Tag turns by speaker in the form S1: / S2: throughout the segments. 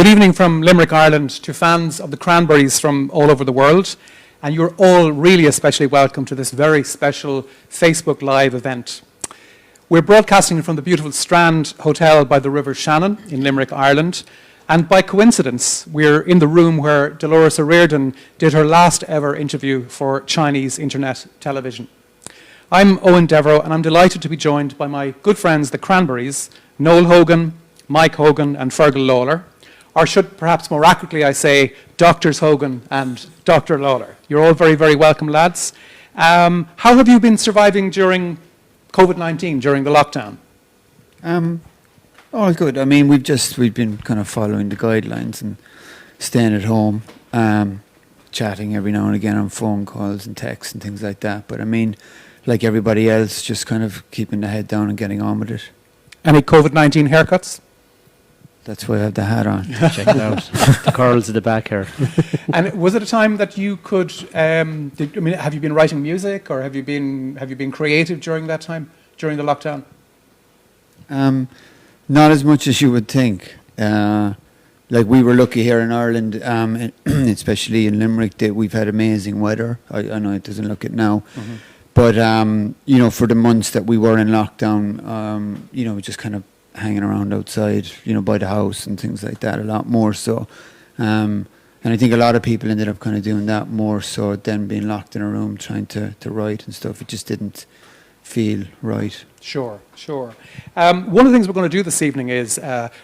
S1: Good evening from Limerick, Ireland, to fans of the Cranberries from all over the world. And you're all really especially welcome to this very special Facebook Live event. We're broadcasting from the beautiful Strand Hotel by the River Shannon in Limerick, Ireland. And by coincidence, we're in the room where Dolores O'Riordan did her last ever interview for Chinese internet television. I'm Owen Devereux, and I'm delighted to be joined by my good friends, the Cranberries, Noel Hogan, Mike Hogan, and Fergal Lawler. Or should perhaps more accurately I say, Doctors Hogan and Dr. Lawler. You're all very, very welcome, lads. How have you been surviving during COVID-19, during the lockdown?
S2: All good. I mean, we've been kind of following the guidelines and staying at home, chatting every now and again on phone calls and texts and things like that. But I mean, like everybody else, just kind of keeping the head down and getting on with it. Any
S1: COVID-19 haircuts?
S2: That's why I have the hat on.
S3: Check it out. The curls at the back here.
S1: And was it a time that you could? Have you been writing music, or have you been creative during that time, during the lockdown?
S2: Not as much as you would think. Like we were lucky here in Ireland, especially in Limerick, that we've had amazing weather. I know it doesn't look it now, but you know, for the months that we were in lockdown, you know, just kind of hanging around outside, you know, by the house and things like that a lot more so. And I think a lot of people ended up kind of doing that more so than being locked in a room trying to write and stuff. It just didn't feel right.
S1: Sure. One of the things we're going to do this evening is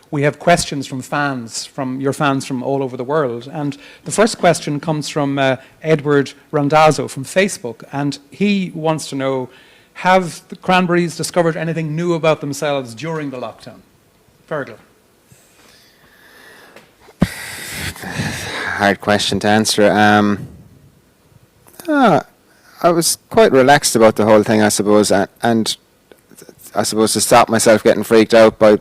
S1: we have questions from your fans from all over the world. And the first question comes from Edward Randazzo from Facebook. And he wants to know, have the Cranberries discovered anything new about themselves during the lockdown? Fergal.
S4: Hard question to answer. I was quite relaxed about the whole thing, I suppose, and I suppose to stop myself getting freaked out by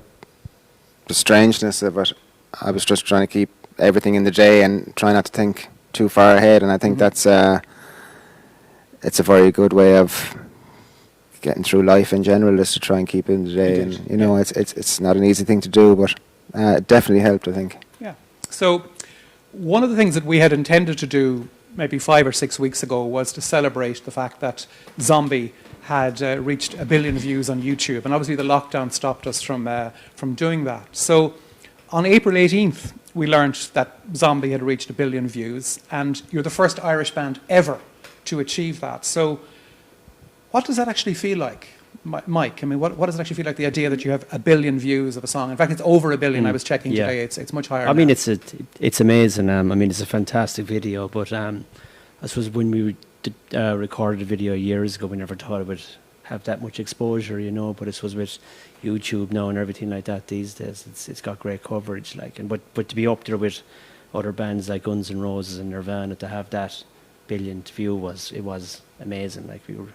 S4: the strangeness of it, I was just trying to keep everything in the day and try not to think too far ahead, and I think that's it's a very good way of getting through life in general, is to try and keep it in the day. And you know, it's not an easy thing to do, but it definitely helped, I think.
S1: Yeah. So one of the things that we had intended to do maybe 5 or 6 weeks ago was to celebrate the fact that Zombie had reached 1 billion views on YouTube, and obviously the lockdown stopped us from doing that. So on April 18th, we learned that Zombie had reached 1 billion views, and you're the first Irish band ever to achieve that. So what does that actually feel like, Mike? I mean, what does it actually feel like, the idea that you have 1 billion views of a song? In fact, it's over 1 billion. I was checking today. It's much higher.
S3: I mean, it's amazing. I mean, it's a fantastic video. But I suppose when we recorded a video years ago, we never thought it would have that much exposure, you know. But I suppose with YouTube now and everything like that these days, it's got great coverage. Like, and but to be up there with other bands like Guns N' Roses and Nirvana, to have that 1 billionth view was amazing. Like, we were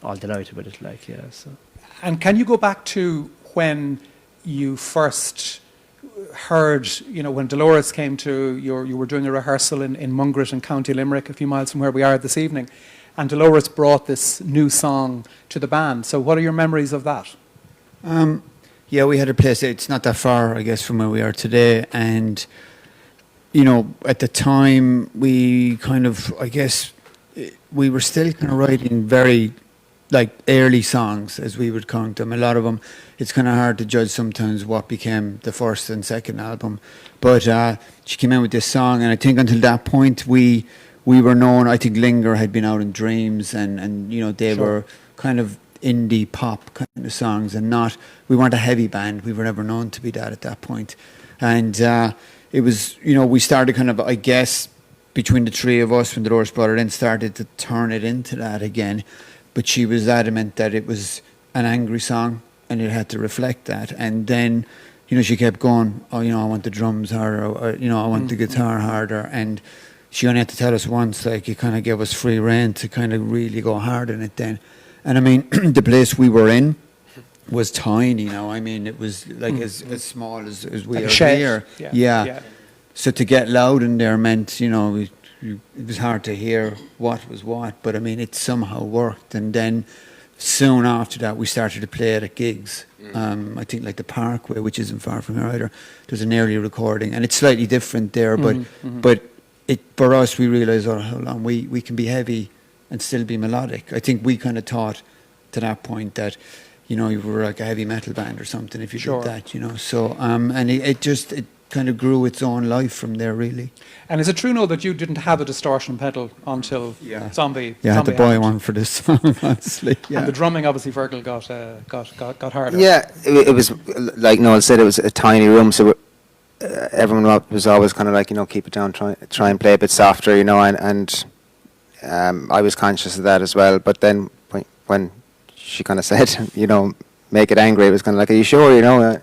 S3: all delighted with it, so. And
S1: can you go back to when you first heard, you know, when Dolores came to you were doing a rehearsal in Mungret in County Limerick, a few miles from where we are this evening, and Dolores brought this new song to the band. So what are your memories of that?
S2: Yeah, we had a place, it's not that far, I guess, from where we are today, and, you know, at the time, we kind of, I guess, we were still kind of writing very, like, early songs, as we would count them. A lot of them, it's kind of hard to judge sometimes what became the first and second album. But she came in with this song, and I think until that point, we were known. I think Linger had been out in Dreams, and you know, they were kind of indie pop kind of songs, and we weren't a heavy band. We were never known to be that at that point. And it was, you know, we started kind of, I guess, between the three of us, when Dolores brought it in, started to turn it into that again. But she was adamant that it was an angry song and it had to reflect that. And then, you know, she kept going, oh, you know, I want the drums harder, or, you know, I want the guitar harder. And she only had to tell us once, like, you kind of gave us free rein to kind of really go hard in it then. And I mean, the place we were in was tiny, you know. I mean, it was like as small as we
S1: like
S2: are
S1: here.
S2: Yeah. So to get loud in there meant, you know, it was hard to hear what was what, but I mean, it somehow worked. And then soon after that, we started to play it at gigs. I think like the Parkway, which isn't far from here either. There's an early recording, and it's slightly different there. But for us, we realised, oh, hold on, we can be heavy and still be melodic. I think we kind of thought to that point that, you know, you were like a heavy metal band or something if you did that, you know. So and it kind of grew its own life from there, really.
S1: And is it true, now that you didn't have a distortion pedal until Zombie?
S2: Yeah, I had to buy one for this song, honestly. Yeah.
S1: And the drumming, obviously, Virgil got harder.
S4: Yeah, it was, like Noel said, it was a tiny room, so everyone was always kind of like, you know, keep it down, try and play a bit softer, you know, and I was conscious of that as well. But then when she kind of said, you know, make it angry, it was kind of like, are you sure, you know?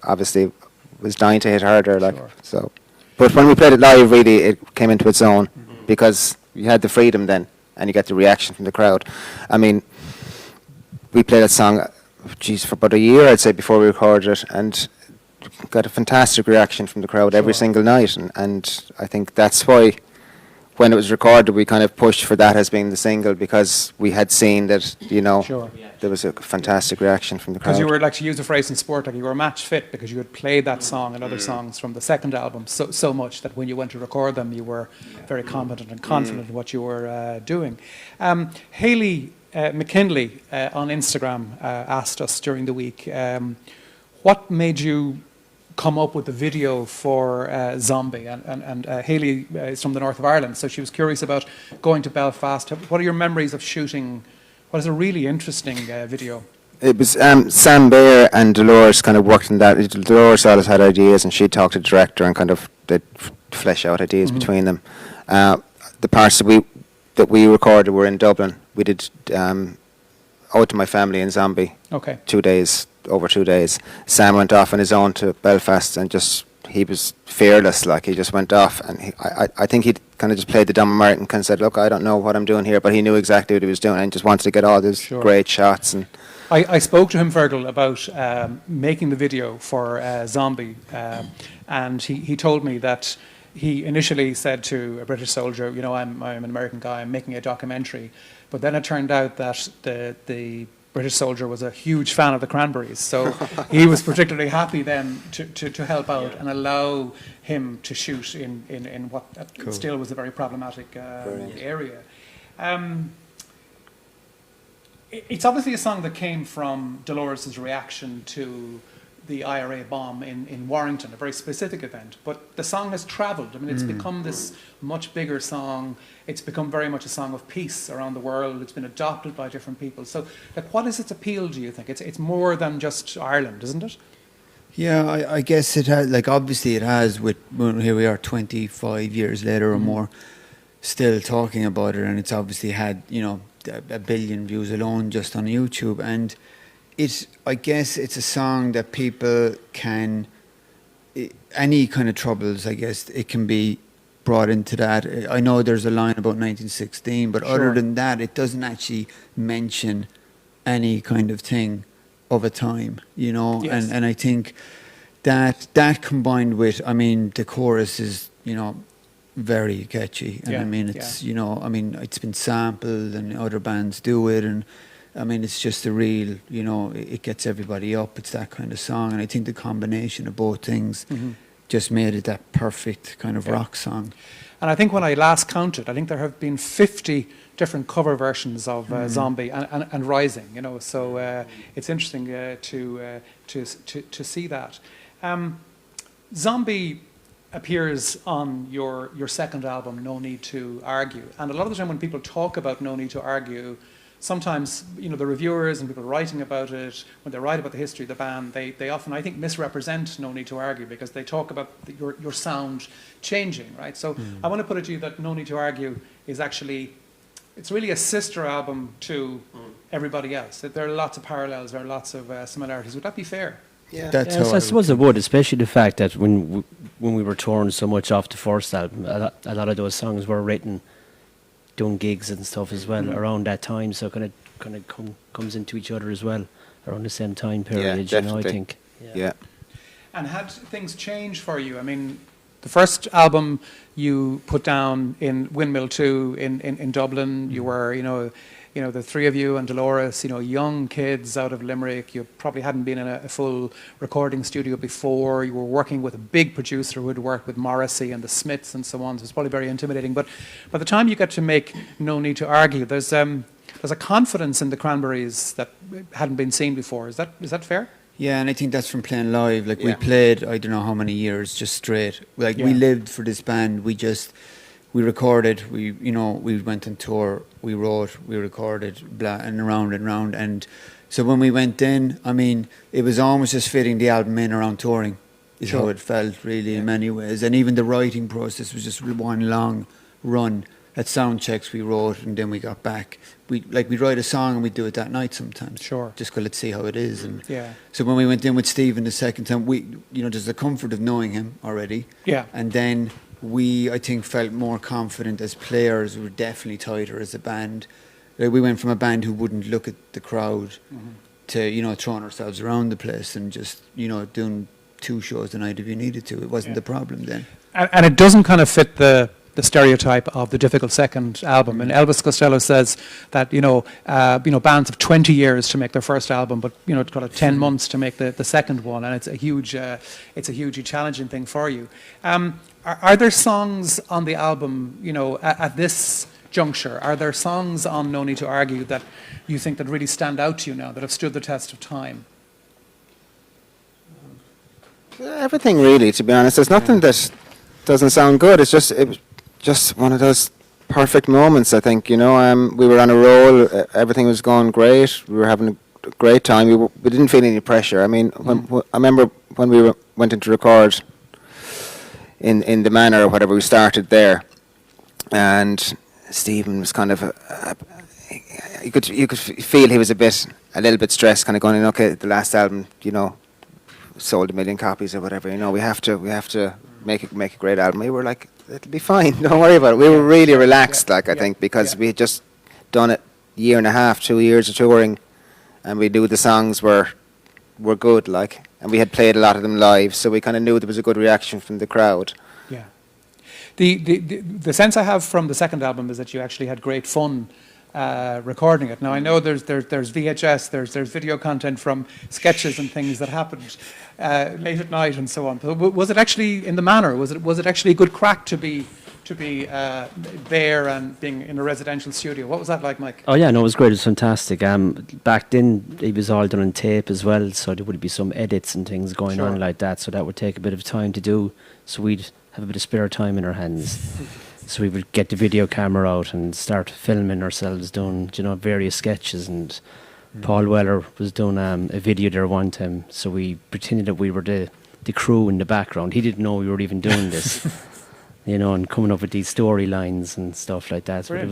S4: Obviously, was dying to hit harder, like so. But when we played it live, really, it came into its own because you had the freedom then, and you get the reaction from the crowd. I mean, we played that song, for about a year, I'd say, before we recorded it, and got a fantastic reaction from the crowd every single night, and I think that's why, when it was recorded, we kind of pushed for that as being the single, because we had seen that, you know, there was a fantastic reaction from the crowd.
S1: Because you were, like, to use the phrase in sport, like, you were match fit because you had played that song and other songs from the second album so much that when you went to record them, you were very competent and confident in what you were doing. Hayley McKinley on Instagram asked us during the week, what made you come up with the video for Zombie? And Hayley is from the north of Ireland, so she was curious about going to Belfast. What are your memories of shooting what is a really interesting video?
S4: It was Sam Baer and Dolores kind of worked on that. Dolores always had ideas, and she'd talk to the director and kind of they'd flesh out ideas between them. The parts that we recorded were in Dublin. We did Ode to My Family in Zombie.
S1: Okay.
S4: 2 days, over 2 days. Sam went off on his own to Belfast and he was fearless, like he just went off, and I think he kind of just played the dumb American and said, look, I don't know what I'm doing here, but he knew exactly what he was doing and just wanted to get all these great shots. And
S1: I spoke to him, Virgil, about making the video for Zombie, and he told me that he initially said to a British soldier, you know, I'm an American guy, I'm making a documentary, but then it turned out that the British soldier was a huge fan of the Cranberries, so he was particularly happy then to help out and allow him to shoot in what still was a very problematic area. It's obviously a song that came from Dolores' reaction to the IRA bomb in Warrington, a very specific event. But the song has travelled. I mean, it's become this much bigger song. It's become very much a song of peace around the world. It's been adopted by different people. So, like, what is its appeal, do you think? It's more than just Ireland, isn't it?
S2: Yeah, I guess it has. Like, obviously it has. Here we are 25 years later or more, still talking about it. And it's obviously had, you know, a billion views alone just on YouTube. And I guess it's a song that people can, any kind of troubles, I guess, it can be brought into that. I know there's a line about 1916, but other than that, it doesn't actually mention any kind of thing of a time, you know.
S1: Yes.
S2: And I think that combined with, I mean, the chorus is, you know, very catchy. And I mean, it's, you know, I mean, it's been sampled and other bands do it, and I mean, it's just a real, you know, it gets everybody up. It's that kind of song. And I think the combination of both things just made it that perfect kind of rock song.
S1: And I think when I last counted, I think there have been 50 different cover versions of Zombie and Rising, you know. So it's interesting to see that. Zombie appears on your second album, No Need to Argue. And a lot of the time when people talk about No Need to Argue, sometimes, you know, the reviewers and people writing about it, when they write about the history of the band, they often, I think, misrepresent No Need to Argue because they talk about your sound changing, right? So I want to put it to you that No Need to Argue is actually, it's really a sister album to everybody else. There are lots of parallels, there are lots of similarities. Would that be fair?
S3: Yeah, I suppose it would, especially the fact that when we were touring so much off the first album, a lot of those songs were written doing gigs and stuff as well around that time, so kind of comes into each other as well around the same time period. You know, I think.
S4: Yeah.
S1: And had things changed for you? I mean, the first album you put down in Windmill 2 in Dublin, you were, you know, you know, the three of you and Dolores, you know, young kids out of Limerick. You probably hadn't been in a full recording studio before. You were working with a big producer who had worked with Morrissey and the Smiths and so on. So it's probably very intimidating. But by the time you get to make No Need to Argue, there's a confidence in the Cranberries that hadn't been seen before. Is that fair?
S2: Yeah, and I think that's from playing live. Like, we
S4: Yeah.
S2: played, I don't know how many years, just straight. Like, we
S1: Yeah.
S2: lived for this band. We recorded, we went on tour, we wrote, we recorded, blah, and around and around. And so when we went in, I mean, it was almost just fitting the album in around touring, is how
S1: Sure.
S2: it felt, really, in many ways. And even the writing process was just one long run. At sound checks, we wrote, and then we got back. We'd write a song and we'd do it that night sometimes.
S1: Sure.
S2: Just go, let's see how it is. And
S1: Yeah.
S2: so when we went in with Stephen the second time, there's the comfort of knowing him already.
S1: Yeah.
S2: And then we, I think, felt more confident as players. We were definitely tighter as a band. Like, we went from a band who wouldn't look at the crowd to, throwing ourselves around the place and just, doing 2 shows a night if you needed to. It wasn't the problem then.
S1: And it doesn't kind of fit the stereotype of the difficult second album. And Elvis Costello says that bands have 20 years to make their first album, but it's got 10 months to make the second one, and it's a hugely challenging thing for you. Are there songs on the album, at this juncture? Are there songs on No Need to Argue that you think that really stand out to you now, that have stood the test of time?
S4: Everything really, to be honest. There's nothing that doesn't sound good. It was just one of those perfect moments, I think. We were on a roll. Everything was going great. We were having a great time. We didn't feel any pressure. I mean, I remember when we went in to record in the Manor or whatever, we started there, and Stephen was kind of you could feel he was a little bit stressed, kind of going, okay, the last album, sold 1 million copies or whatever. We have to make a great album. We were like, it'll be fine. Don't worry about it. We were really relaxed, I think, because we had just done it 1.5 years, 2 years of touring, and we knew the songs were good, like, and we had played a lot of them live, so we kind of knew there was a good reaction from the crowd.
S1: Yeah. The sense I have from the second album is that you actually had great fun recording it. Now I know there's VHS, there's video content from sketches and things that happened late at night and so on. But was it actually in the Manor? Was it actually a good crack to be there and being in a residential studio? What was that like, Mike?
S3: Oh yeah, no, it was great. It was fantastic. Back then it was all done on tape as well, so there would be some edits and things going on like that. So that would take a bit of time to do. So we'd have a bit of spare time in our hands. So we would get the video camera out and start filming ourselves doing, various sketches. And Paul Weller was doing a video there one time. So we pretended that we were the crew in the background. He didn't know we were even doing this, and coming up with these storylines and stuff like that. But it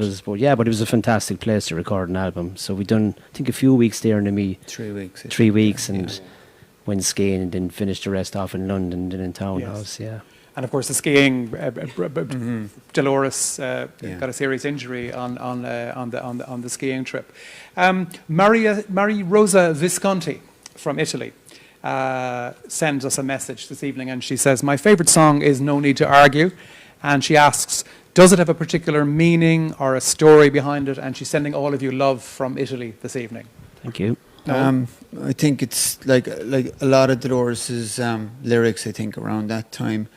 S3: was a fantastic place to record an album. So we done, I think, a few weeks there, and then
S2: 3 weeks.
S3: 3 weeks, and went skiing, and then finished the rest off in London, then in Townhouse. Yeah.
S1: And of course, the skiing, Dolores got a serious injury on the skiing trip. Marie Rosa Visconti from Italy sends us a message this evening, and she says, "My favourite song is No Need to Argue," and she asks, "Does it have a particular meaning or a story behind it?" And she's sending all of you love from Italy this evening.
S3: Thank you.
S2: I think it's like a lot of Dolores's lyrics, I think, around that time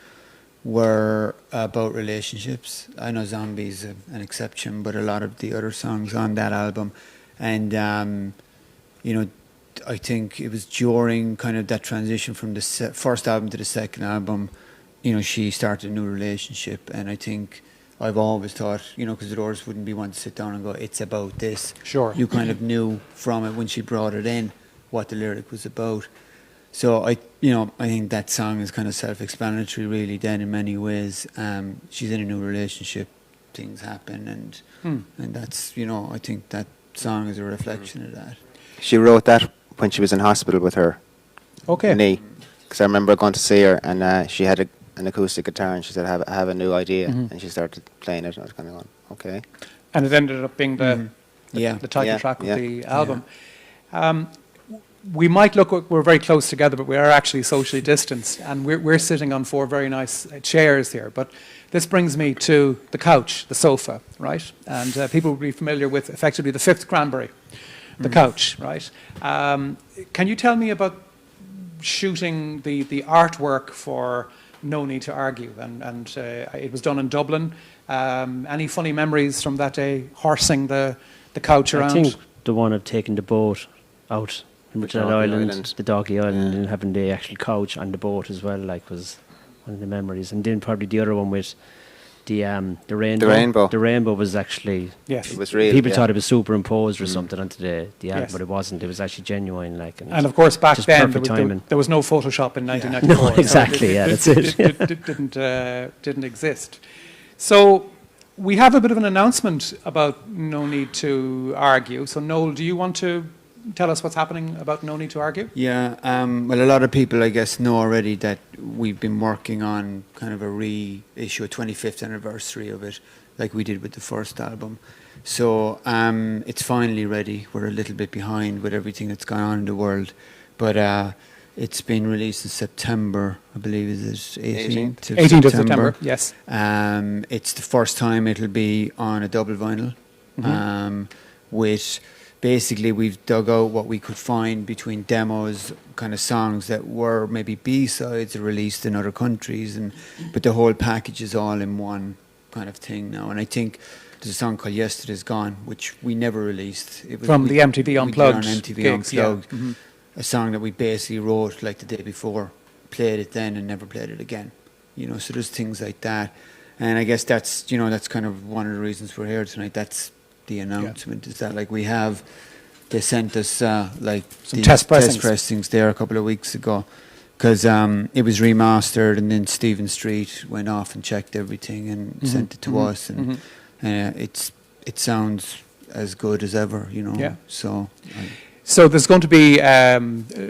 S2: were about relationships. I know Zombie's an exception, but a lot of the other songs on that album, and I think it was during kind of that transition from the first album to the second album, she started a new relationship, and I think I've always thought, because the Doors wouldn't be one to sit down and go, it's about this.
S1: Sure.
S2: You kind of knew from it when she brought it in what the lyric was about. So I think that song is kind of self-explanatory, really. Then in many ways, she's in a new relationship, things happen, and that's I think that song is a reflection of that.
S4: She wrote that when she was in hospital with her knee, because I remember going to see her, and she had an acoustic guitar, and she said, I have a new idea, and she started playing it, and I was kind of going, okay.
S1: And it ended up being the title track of the album. we might look like we're very close together, but we are actually socially distanced, and we're sitting on 4 very nice chairs here. But this brings me to the couch, the sofa, right? And people will be familiar with effectively the 5th Cranberry, the couch, right? Can you tell me about shooting the artwork for No Need to Argue? And it was done in Dublin. Any funny memories from that day, horsing the couch around?
S3: I think the one of taking the boat out in Richard Island, the Doggy Island, and having the actual couch on the boat as well, like, was one of the memories. And then probably the other one with the rainbow.
S4: The rainbow.
S3: The rainbow was actually,
S1: Yes.
S4: It was real.
S3: people
S4: yeah.
S3: thought it was superimposed or something onto the album,
S1: Yes.
S3: but it wasn't. It was actually genuine, like.
S1: And of course, back
S3: just
S1: then
S3: perfect timing.
S1: there was no Photoshop in 1994.
S3: No, exactly, yeah, that's it.
S1: Didn't exist. So we have a bit of an announcement about No Need to Argue. So Noel, do you want to tell us what's happening about No Need to Argue?
S2: Yeah, well, a lot of people, I guess, know already that we've been working on kind of a reissue, a 25th anniversary of it, like we did with the first album. So it's finally ready. We're a little bit behind with everything that's gone on in the world, but it's been released in September, I believe. Is it 18th of
S1: 18th of September, yes.
S2: It's the first time it'll be on a double vinyl, with basically we've dug out what we could find between demos, kind of songs that were maybe B-sides released in other countries, but the whole package is all in one kind of thing now. And I think there's a song called Yesterday's Gone, which we never released. It was
S1: From the MTV Unplugged
S2: We did it on MTV
S1: gigs, yeah.
S2: Unplugged. A song that we basically wrote like the day before, played it then and never played it again. You know, so there's things like that. And I guess that's, you know, that's kind of one of the reasons we're here tonight. That's the announcement, is that like they sent us like
S1: Some
S2: these
S1: test pressings
S2: there a couple of weeks ago, because it was remastered, and then Stephen Street went off and checked everything and sent it to us, and it sounds as good as ever, you know.
S1: Yeah.
S2: So
S1: there's going to be,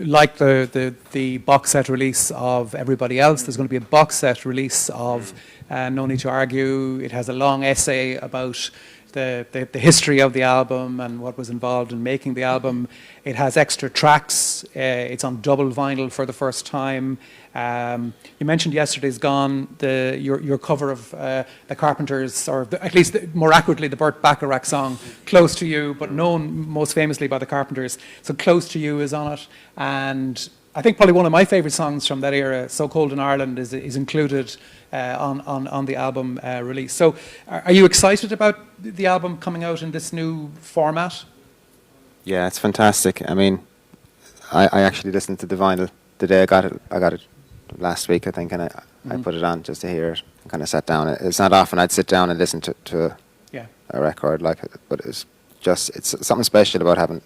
S1: like the box set release of everybody else, there's going to be a box set release of No Need to Argue. It has a long essay about the history of the album and what was involved in making the album. It has extra tracks. It's on double vinyl for the first time. You mentioned Yesterday's Gone, your cover of the Carpenters, or at least more accurately the Burt Bacharach song, Close to You, but known most famously by the Carpenters. So Close to You is on it. And I think probably one of my favourite songs from that era, So Cold in Ireland, is included on the album release. So are you excited about the album coming out in this new format?
S4: Yeah, it's fantastic. I mean, I actually listened to the vinyl the day I got it. I got it last week, I think, and I put it on just to hear it. And kind of sat down. It's not often I'd sit down and listen to a record like it, but it's something special about having it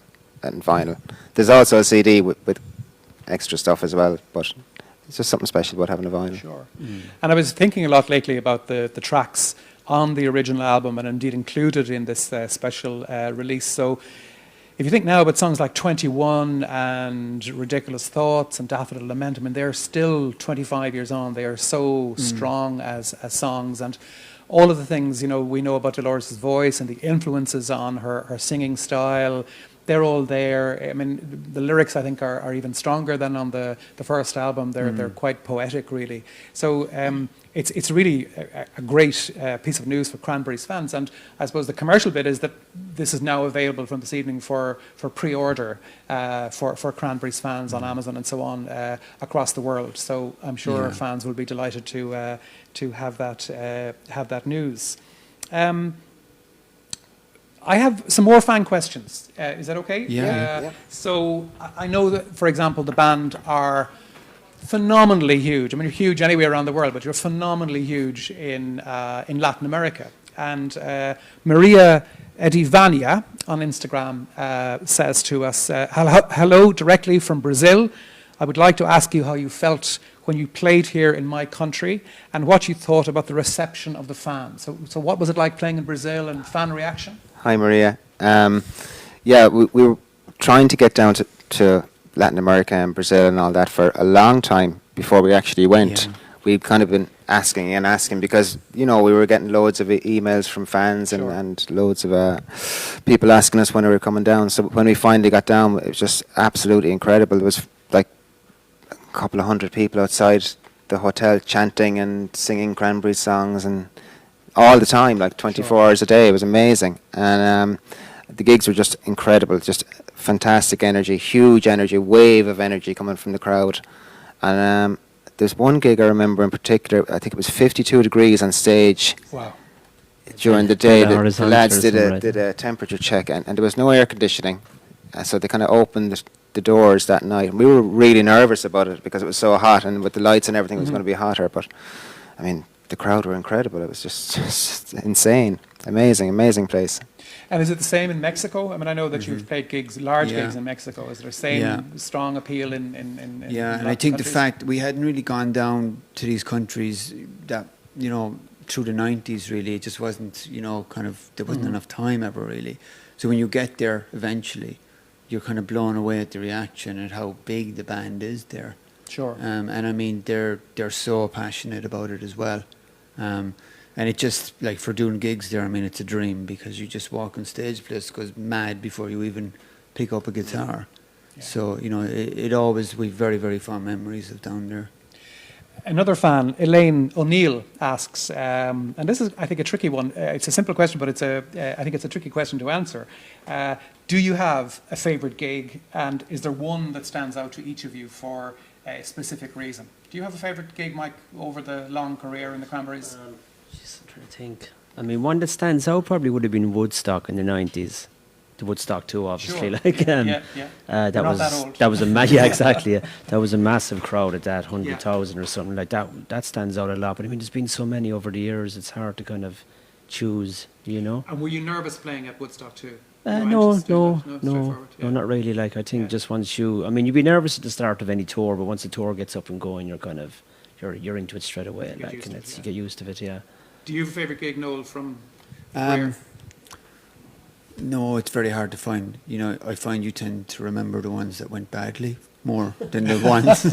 S4: in vinyl. There's also a CD with extra stuff as well, but it's just something special about having a vinyl.
S1: Sure. And I was thinking a lot lately about the tracks on the original album, and indeed included in this special release. So if you think now about songs like 21 and Ridiculous Thoughts and Daffodil Lament, I mean, they're still 25 years on. They are so strong as songs. And all of the things, you know, we know about Dolores' voice and the influences on her singing style, they're all there. I mean, the lyrics, I think, are even stronger than on the first album. They're quite poetic, really. So it's really a great piece of news for Cranberries fans. And I suppose the commercial bit is that this is now available from this evening for pre-order for Cranberries fans on Amazon and so on across the world. So I'm sure fans will be delighted to have that news. I have some more fan questions. Is that okay?
S2: Yeah.
S1: So I know that, for example, the band are phenomenally huge. I mean, you're huge anywhere around the world, but you're phenomenally huge in Latin America. And Maria Edivania on Instagram says to us, hello directly from Brazil. I would like to ask you how you felt when you played here in my country and what you thought about the reception of the fans. So what was it like playing in Brazil and fan reaction?
S4: Hi, Maria. We were trying to get down to Latin America and Brazil and all that for a long time before we actually went.
S2: Yeah.
S4: We'd kind of been asking and asking because, you know, we were getting loads of emails from fans
S1: Sure.
S4: and loads of people asking us when we were coming down. So when we finally got down, it was just absolutely incredible. There was like a couple of hundred people outside the hotel chanting and singing Cranberries songs and all the time, like 24 hours a day. It was amazing. And the gigs were just incredible, just fantastic energy, huge energy, wave of energy coming from the crowd. And there's one gig I remember in particular, I think it was 52 degrees on stage.
S1: Wow.
S4: During the day.
S3: Ten
S4: The
S3: hours on
S4: lads
S3: or
S4: did
S3: something, right?
S4: did a temperature check and there was no air conditioning. So they kind of opened the doors that night. And we were really nervous about it because it was so hot and with the lights and everything it was going to be hotter. But, I mean, the crowd were incredible. It was just insane. Amazing place.
S1: And is it the same in Mexico? I mean, I know that you've played gigs, large
S2: Yeah.
S1: gigs in Mexico. Is there the same
S2: Yeah.
S1: strong appeal in
S2: Yeah, and
S1: lots
S2: I
S1: of
S2: think the
S1: countries?
S2: fact we hadn't really gone down to these countries that, you know, through the 90s really, it just wasn't, you know, kind of, there wasn't enough time ever really. So when you get there eventually, you're kind of blown away at the reaction and how big the band is there.
S1: Sure.
S2: And I mean, they're so passionate about it as well. And it just, like, for doing gigs there, I mean, it's a dream because you just walk on stage, the place goes mad before you even pick up a guitar.
S1: Yeah.
S2: So, you know, it always, we've very, very fond memories of down there.
S1: Another fan, Elaine O'Neill, asks, and this is, I think, a tricky one. It's a simple question, but I think it's a tricky question to answer. Do you have a favourite gig, and is there one that stands out to each of you for a specific reason? Do you have a favourite gig, Mike, over the long career in the Cranberries?
S3: Just trying to think. I mean, one that stands out probably would have been Woodstock in the 90s. The Woodstock too, obviously.
S1: Sure.
S3: Like,
S1: Yeah.
S3: that
S1: You're not
S3: was
S1: that old.
S3: that was a yeah, exactly. Yeah. That was a massive crowd at that 100,000 or something like that. That stands out a lot. But I mean, there's been so many over the years. It's hard to kind of choose. You know.
S1: And were you nervous playing at Woodstock too?
S3: No,
S1: straightforward, yeah.
S3: not really. Like I think
S1: Yeah.
S3: just once I mean, you'd be nervous at the start of any tour, but once the tour gets up and going, you're kind of you're into it straight away.
S1: You get
S3: Like,
S1: used
S3: and
S1: to it,
S3: you get used to it. Yeah.
S1: Do you have a favourite gig, Noel, from
S2: Um,
S1: where?
S2: No, it's very hard to find. You know, I find you tend to remember the ones that went badly more than the ones.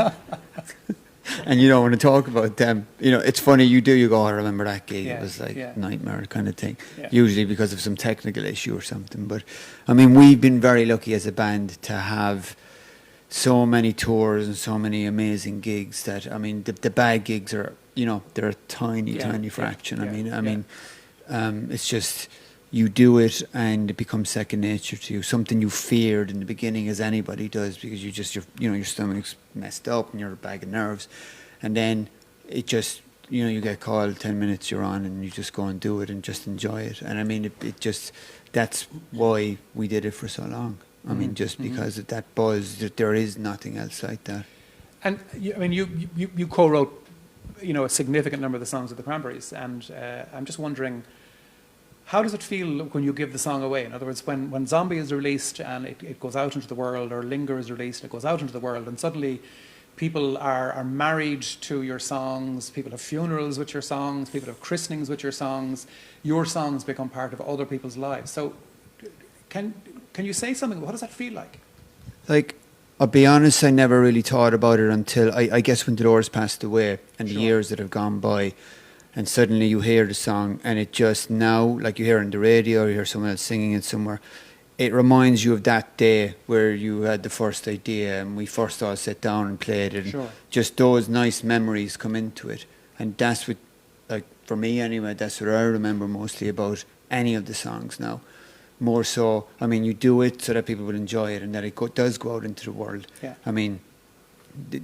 S2: And you don't want to talk about them. You know, it's funny, you go, I remember that gig.
S1: Yeah,
S2: It was like
S1: yeah.
S2: nightmare kind of thing.
S1: Yeah.
S2: Usually because of some technical issue or something. But, I mean, we've been very lucky as a band to have so many tours and so many amazing gigs that, I mean, the bad gigs are, you know, they're a tiny fraction. I mean, it's just, you do it and it becomes second nature to you. Something you feared in the beginning, as anybody does, because your stomach's messed up and you're a bag of nerves, and then it just, you know, you get called 10 minutes, you're on, and you just go and do it and just enjoy it. And I mean, it just, that's why we did it for so long. I mean, just because of that buzz, that there is nothing else like that.
S1: And you co-wrote, you know, a significant number of the songs of the Cranberries, and I'm just wondering, how does it feel when you give the song away? In other words, when Zombie is released and it goes out into the world, or Linger is released and it goes out into the world, and suddenly people are married to your songs, people have funerals with your songs, people have christenings with your songs become part of other people's lives. So can you say something? What does that feel like?
S2: Like, I'll be honest, I never really thought about it until, I guess, when Dolores passed away and the
S1: Sure.
S2: years that have gone by, and suddenly you hear the song and it just now, like you hear it on the radio or you hear someone else singing it somewhere, it reminds you of that day where you had the first idea and we first all sat down and played it. And
S1: Sure.
S2: just those nice memories come into it. And that's what, like, for me anyway, that's what I remember mostly about any of the songs now. More so, I mean, you do it so that people will enjoy it and that it does go out into the world.
S1: Yeah.
S2: I mean,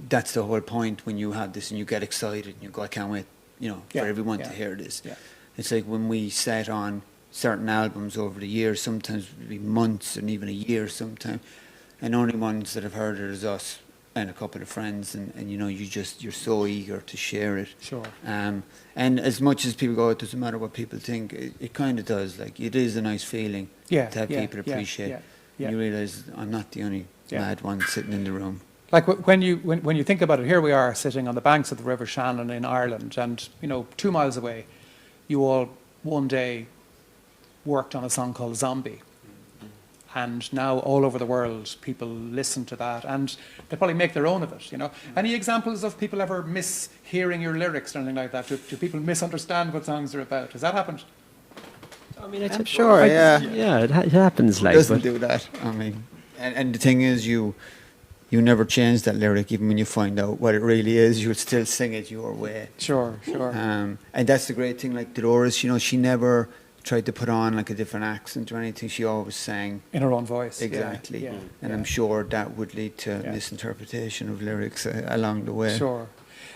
S2: that's the whole point when you have this and you get excited and you go, I can't wait, you know,
S1: Yeah,
S2: for everyone
S1: yeah,
S2: to hear this.
S1: yeah.
S2: It's like when we sat on certain albums over the years, sometimes it would be months and even a year sometimes, and only ones that have heard it is us and a couple of friends, and you know, you're so eager to share it.
S1: Sure.
S2: And as much as people go, it doesn't matter what people think, it kind of does. Like, it is a nice feeling to have people appreciate.
S1: Yeah.
S2: You realise I'm not the only mad one sitting in the room.
S1: Like when you think about it, here we are sitting on the banks of the River Shannon in Ireland, and you know, 2 miles away, you all one day worked on a song called Zombie, and now all over the world people listen to that, and they probably make their own of it, you know. Any examples of people ever mishearing your lyrics or anything like that? Do people misunderstand what songs are about? Has that happened?
S3: I mean,
S4: I'm sure, yeah.
S3: Yeah, it happens.
S2: Who
S3: Like,
S2: doesn't
S3: but
S2: do that? I mean, and the thing is, you never change that lyric, even when you find out what it really is. You'll still sing it your way.
S1: Sure, sure.
S2: And that's the great thing. Like Dolores, you know, she never tried to put on like a different accent or anything. She always sang
S1: In her own voice. yeah,
S2: exactly.
S1: yeah,
S2: And
S1: yeah.
S2: I'm sure that would lead to
S1: Yeah.
S2: misinterpretation of lyrics along the way.
S1: Sure.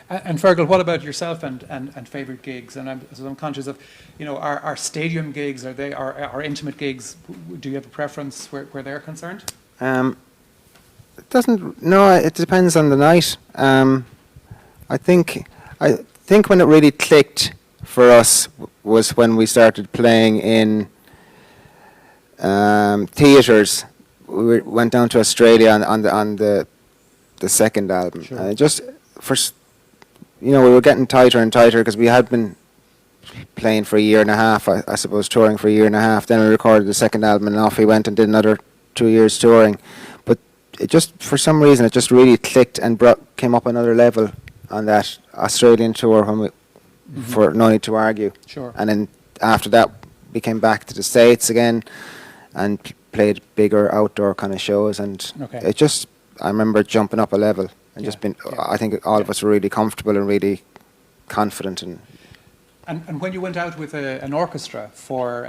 S1: And Fergal, what about yourself and favourite gigs? And I'm conscious of, you know, our stadium gigs, are they our intimate gigs? Do you have a preference where they're concerned?
S4: It doesn't. No, it depends on the night. I think when it really clicked for us was when we started playing in theatres. Went down to Australia on the second album.
S1: Sure.
S4: Just we were getting tighter and tighter because we had been playing for a year and a half, I suppose, touring for a year and a half. Then we recorded the second album, and off we went and did another 2 years touring. But it just, for some reason, it just really clicked and came up another level on that Australian tour when we, for No Need to Argue.
S1: Sure.
S4: And then after that, we came back to the States again and played bigger outdoor kind of shows. And
S1: Okay.
S4: it just, I remember jumping up a level and
S1: Yeah,
S4: just been,
S1: yeah.
S4: I think all of us were really comfortable and really confident.
S1: And when you went out with an orchestra for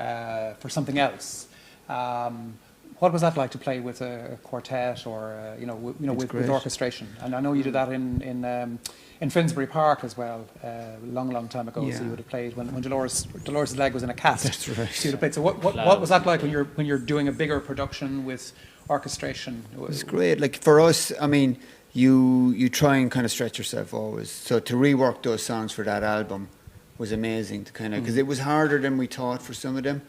S1: something else, what was that like to play with a quartet or with
S2: great.
S1: orchestration? And I know you did that in Finsbury Park as well, a long time ago. So
S2: Yeah.
S1: you would have played when Dolores' leg was in a cast.
S2: That's right.
S1: So you'd have played. So what was that like when you're doing a bigger production with orchestration?
S2: It's great. Like for us, I mean, you try and kind of stretch yourself always. So to rework those songs for that album was amazing to kind of, because it was harder than we thought for some of them.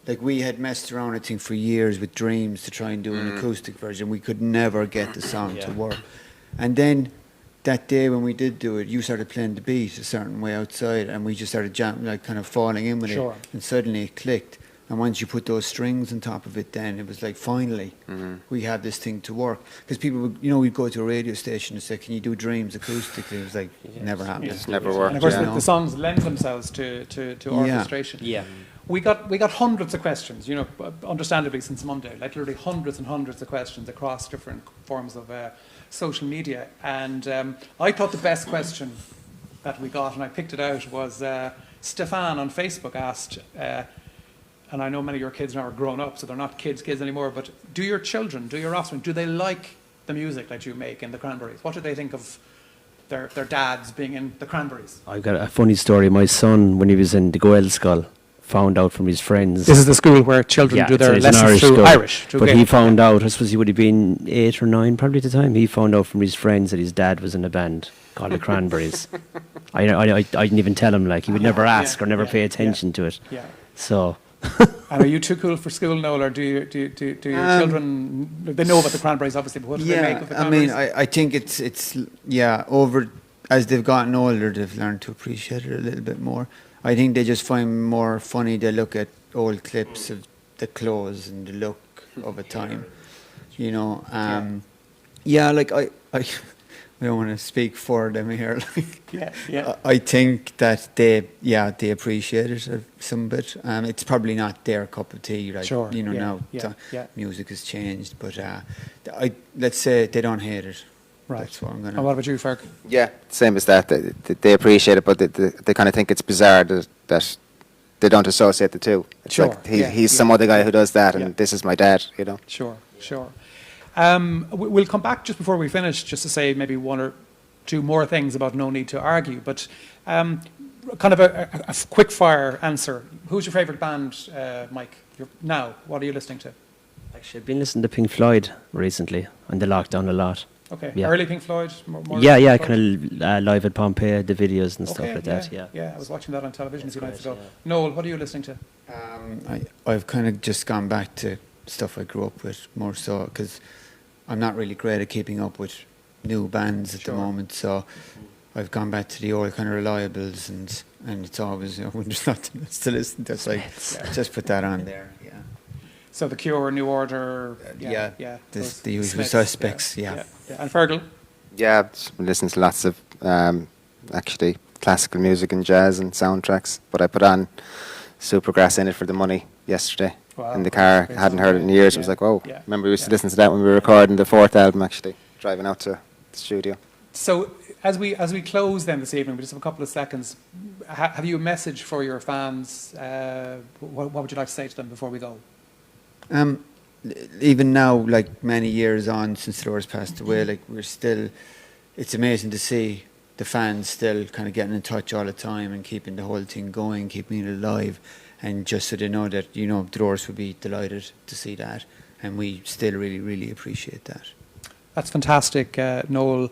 S2: Like we had messed around, I think, for years with Dreams to try and do an acoustic version. We could never get the song to work. And then that day when we did do it, you started playing the beat a certain way outside, and we just started jamming, like kind of falling in with
S1: Sure.
S2: it. And suddenly it clicked. And once you put those strings on top of it, then it was like, finally, we have this thing to work. Because people would, we'd go to a radio station and say, can you do Dreams acoustically? It was like, never happened.
S4: It's never
S1: And
S4: worked.
S1: of course,
S4: yeah.
S1: the songs lend themselves to orchestration.
S3: yeah.
S1: We got hundreds of questions, understandably, since Monday, like literally hundreds and hundreds of questions across different forms of social media. And I thought the best question that we got, and I picked it out, was Stefan on Facebook asked, and I know many of your kids now are grown up, so they're not kids anymore, but do your children, do your offspring, do they like the music that you make in the Cranberries? What do they think of their dads being in the Cranberries?
S3: I've got a funny story. My son, when he was in the Gael School, found out from his friends.
S1: This is the school where children do their
S3: it's an
S1: lessons through
S3: school.
S1: Irish. through
S3: But he
S1: Gaelic.
S3: found out, I suppose he would have been 8 or 9 probably at the time. He found out from his friends that his dad was in a band called the Cranberries. I didn't even tell him, like, he would never ask or never pay attention to it.
S1: Yeah.
S3: So,
S1: And are you too cool for school, Noel, or do your children, they know about the Cranberries, obviously, but what do they make of the
S2: I mean,
S1: Cranberries?
S2: I think it's over, as they've gotten older, they've learned to appreciate it a little bit more. I think they just find more funny, they look at old clips of the clothes and the look of a time, like I don't want to speak for them here.
S1: Yeah.
S2: I think that they appreciate it some bit. It's probably not their cup of tea, like,
S1: Sure, yeah,
S2: now
S1: yeah.
S2: music has changed, but let's say they don't hate it.
S1: Right.
S2: That's what I'm
S1: And
S2: gonna.
S1: what about you, Ferg?
S4: Yeah, same as that. They appreciate it, but they kind of think it's bizarre that they don't associate the two. It's
S1: Sure,
S4: like
S1: yeah,
S4: he's
S1: yeah.
S4: some other guy who does that, and
S1: Yeah.
S4: this is my dad,
S1: Sure. We'll come back just before we finish, just to say maybe one or two more things about No Need to Argue, but kind of a quick fire answer. Who's your favourite band, Mike? Now, what are you listening to?
S3: actually, I've been listening to Pink Floyd recently on the lockdown a lot.
S1: Okay,
S3: Yeah.
S1: early Pink Floyd? More
S3: Yeah,
S1: Pink Floyd?
S3: kind of live at Pompeii, the videos and stuff like that, yeah.
S1: Yeah, I was watching that on television a few nights
S3: great,
S1: ago. Noel, what are you listening to?
S2: I've kind of just gone back to stuff I grew up with more so, because I'm not really great at keeping up with new bands at
S1: Sure.
S2: the moment. So I've gone back to the old kind of reliables, and it's always when there's nothing else to listen to. It's like just put that on there. Yeah.
S1: So The Cure, New Order,
S2: yeah,
S1: those
S2: the usual
S1: Smiths,
S2: suspects, yeah.
S1: And Fergal?
S4: Yeah, I've been listening to lots of actually classical music and jazz and soundtracks. But I put on Supergrass In It for the Money yesterday
S1: Wow,
S4: in the car.
S1: great
S4: I hadn't
S1: song,
S4: heard it in
S1: yeah,
S4: years. It
S1: yeah,
S4: was like, whoa.
S1: yeah,
S4: Remember we used to
S1: yeah.
S4: listen to that when we were recording the 4th album, actually, driving out to the studio.
S1: So as we close then this evening, we just have a couple of seconds. Have you a message for your fans? What would you like to say to them before we go?
S2: Even now, like many years on since Dolores passed away, like it's amazing to see the fans still kind of getting in touch all the time and keeping the whole thing going, keeping it alive, and just so they know that, you know, Dolores would be delighted to see that, and we still really, really appreciate that.
S1: That's fantastic, Noel.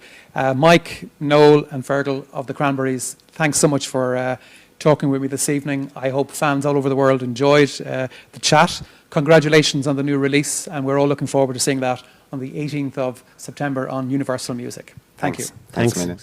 S1: Mike, Noel and Fergal of the Cranberries, thanks so much for talking with me this evening. I hope fans all over the world enjoyed the chat. Congratulations on the new release, and we're all looking forward to seeing that on the 18th of September on Universal Music. Thank you.
S4: Thanks a million.